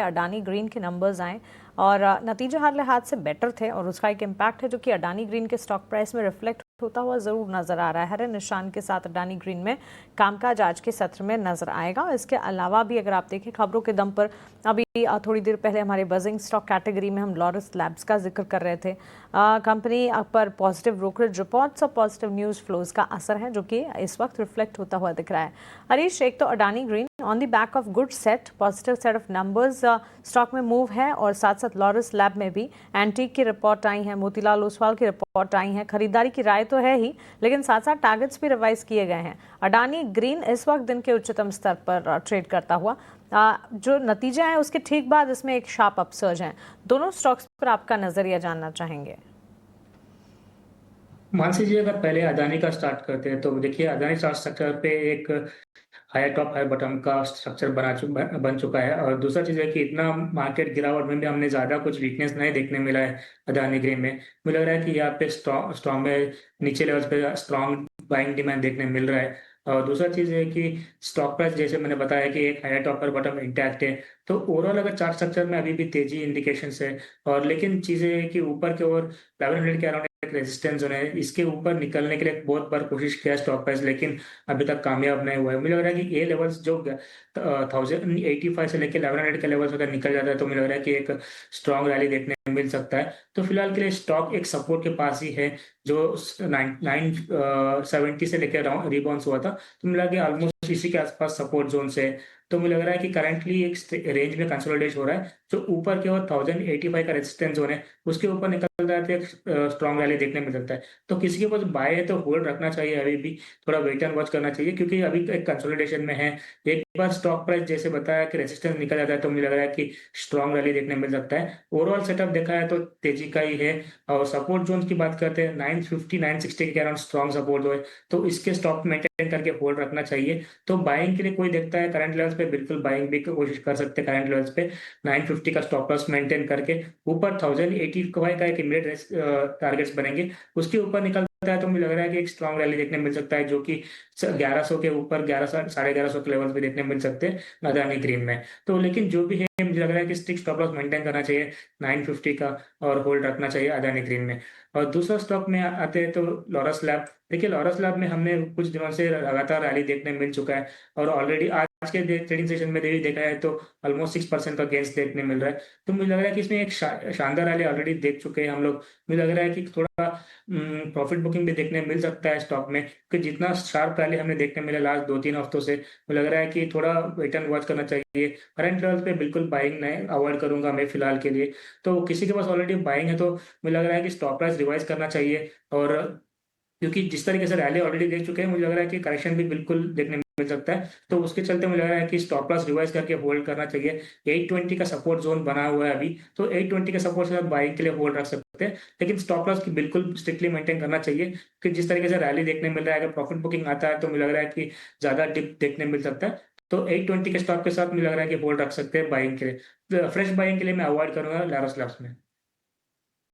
Adani green के numbers आए और नतीजे हर लिहाज से बेटर थे और उसका एक इम्पैक्ट है जो कि अडानी ग्रीन के स्टॉक प्राइस में रिफ्लेक्ट होता हुआ ज़रूर नज़र आ रहा है। हरे निशान के साथ अडानी ग्रीन में कामकाज आज के सत्र में नज़र आएगा। इसके अलावा भी अगर आप देखें खबरों के दम पर अभी थोड़ी देर पहले हमारे बजिंग स्टॉक कैटेगरी में हम लॉरस लैब्स का जिक्र कर रहे थे। कंपनी पर पॉजिटिव ब्रोकरेज रिपोर्ट्स और पॉजिटिव न्यूज़ फ्लोज का असर है जो कि इस वक्त रिफ्लेक्ट होता हुआ दिख रहा है। हरीश, एक तो Adani green on the back of good set positive set of numbers stock में मूव है और साथ साथ लॉरस लैब में भी एंटीक की रिपोर्ट आई है, मोतीलाल ओसवाल की रिपोर्ट आई है। खरीदारी की राय तो है ही, लेकिन साथ साथ टारगेट्स भी रिवाइज किए गए हैं। अडानी ग्रीन इस वक्त दिन के उच्चतम स्तर पर ट्रेड करता हुआ, जो नतीजे हैं उसके ठीक बाद इसमें एक शार्प अपसर्ज है। दोनों स्टॉक्स पर आपका नजरिया जानना चाहेंगे। मानसी जी, अगर पहले अदानी का स्टार्ट करते हैं तो देखिए अदानी स्टार्ट स्ट्रक्चर पे एक हायर टॉप हायर बॉटम का स्ट्रक्चर बन चुका है। और दूसरा चीज़ है कि इतना मार्केट गिरावट में भी हमने ज़्यादा कुछ वीकनेस नहीं देखने मिला है अदानी ग्रीन में। मुझे लग रहा है कि यहाँ पे स्ट्रॉन्ग में नीचे लेवल्स पे स्ट्रॉन्ग बाइंग डिमांड देखने मिल रहा है। और दूसरा चीज़ है कि स्टॉक प्राइस जैसे मैंने बताया कि एक हायर टॉप पर बॉटम इंटैक्ट है। तो ओवरऑल अगर चार्ट स्ट्रक्चर में अभी भी तेजी इंडिकेशन है। और लेकिन चीज़ें है कि ऊपर की ओर 1100 के अराउंड एक रेजिस्टेंस जोन है, इसके ऊपर निकलने के लिए बहुत बार कोशिश किया स्टॉक प्राइस, लेकिन अभी तक कामयाब नहीं हुआ है। मुझे लग रहा है कि ये लेवल्स जो 1085 से लेकर 1100 के लेवल्स अगर निकल जाता है तो मुझे लग रहा है कि एक स्ट्रॉन्ग रैली देखने को मिल सकता है। तो फिलहाल के लिए स्टॉक एक सपोर्ट के पास ही है जो 970 से लेकर रिबाउंस हुआ था। तो मुझे लगा कि ऑलमोस्ट इसी के आसपास सपोर्ट जोन से। तो मुझे लग रहा है कि करंटली एक रेंज में कंसोलिडेट हो रहा है। जो ऊपर की ओर 1085 का रेजिस्टेंस जोन है उसके ऊपर निकल रहा है तो एक स्ट्रॉन्ग रैली देखने मिल सकता है। तो किसी के पास बाय है तो होल्ड रखना चाहिए, अभी भी थोड़ा वेट एंड वॉच करना चाहिए क्योंकि अभी एक कंसोलिडेशन में है। एक बार स्टॉक प्राइस जैसे बताया कि रेजिस्टेंस निकल जाता है तो मुझे लग रहा है कि स्ट्रॉन्ग रैली देखने मिल सकता है। ओवरऑल सेटअप देखा है तो तेजी का ही है। और सपोर्ट जोन की बात करते हैं 950 960 के अराउंड स्ट्रॉन्ग सपोर्ट जो है, तो इसके स्टॉक मेंटेन करके होल्ड रखना चाहिए। तो बाइंग के लिए कोई देखता है करंट लेवल्स पे, बिल्कुल बाइंग भी कोशिश कर सकते हैं करंट लेवल्स पे 950 का स्टॉप लॉस मेंटेन करके। ऊपर 1085 का एक इमीडिएट टारगेट्स बनेंगे, उसके ऊपर निकलता है तो मुझे लग रहा है कि एक स्ट्रॉन्ग रैली देखने मिल सकता है जो कि 1100 के ऊपर 1100 1150 के लेवल्स पे देखने मिल सकते हैं अदानी ग्रीन में। तो लेकिन जो भी है मुझे लग रहा है कि स्टिक स्टॉप लॉस मेंटेन करना चाहिए 950 का और होल्ड रखना चाहिए अदानी ग्रीन में। और दूसरा स्टॉक में आते हैं तो लॉरस लैब। देखिए लॉरस लैब में हमने कुछ दिनों से लगातार रैली देखने मिल चुका है और ऑलरेडी आज के ट्रेडिंग सेशन में भी देखा है तो ऑलमोस्ट 6% का गेंस देखने मिल रहा है। तो मुझे लग रहा है कि इसमें एक शानदार रैली ऑलरेडी देख चुके हैं हम लोग। मुझे लग रहा है कि थोड़ा प्रॉफिट बुकिंग भी देखने मिल सकता है स्टॉक में, कि जितना शार्प रैली हमने देखने मिला लास्ट 2-3 हफ्तों से, मुझे लग रहा है कि थोड़ा वेट एंड वॉच करना चाहिए। करंट लेवल पे बिल्कुल बाइंग नहीं अवॉइड करूंगा मैं फिलहाल के लिए। तो किसी के पास ऑलरेडी बाइंग है तो मुझे लग रहा है कि स्टॉप प्राइस रिवाइज करना चाहिए। और क्योंकि जिस तरीके से रैली ऑलरेडी देख चुके हैं मुझे लग रहा है कि करेक्शन भी बिल्कुल देखने मिल सकता है। तो उसके चलते मुझे लग रहा है कि स्टॉप लॉस रिवाइज करके होल्ड करना चाहिए। 820 का सपोर्ट जोन बना हुआ है अभी, तो 820 के सपोर्ट से आप बाइंग के लिए होल्ड रख सकते हैं। लेकिन स्टॉप लॉस की बिल्कुल स्ट्रिक्टली मेंटेन करना चाहिए कि जिस तरीके से रैली देखने मिल रहा है, अगर प्रॉफिट बुकिंग आता है तो मुझे लग रहा है कि ज्यादा डिप देखने मिल सकता है। तो 820 के स्टॉक के साथ मुझे लग रहा है कि होल्ड रख सकते हैं बाइंग के लिए। फ्रेश बाइंग के लिए मैं अवॉइड करूंगा लॉरस लैब्स में।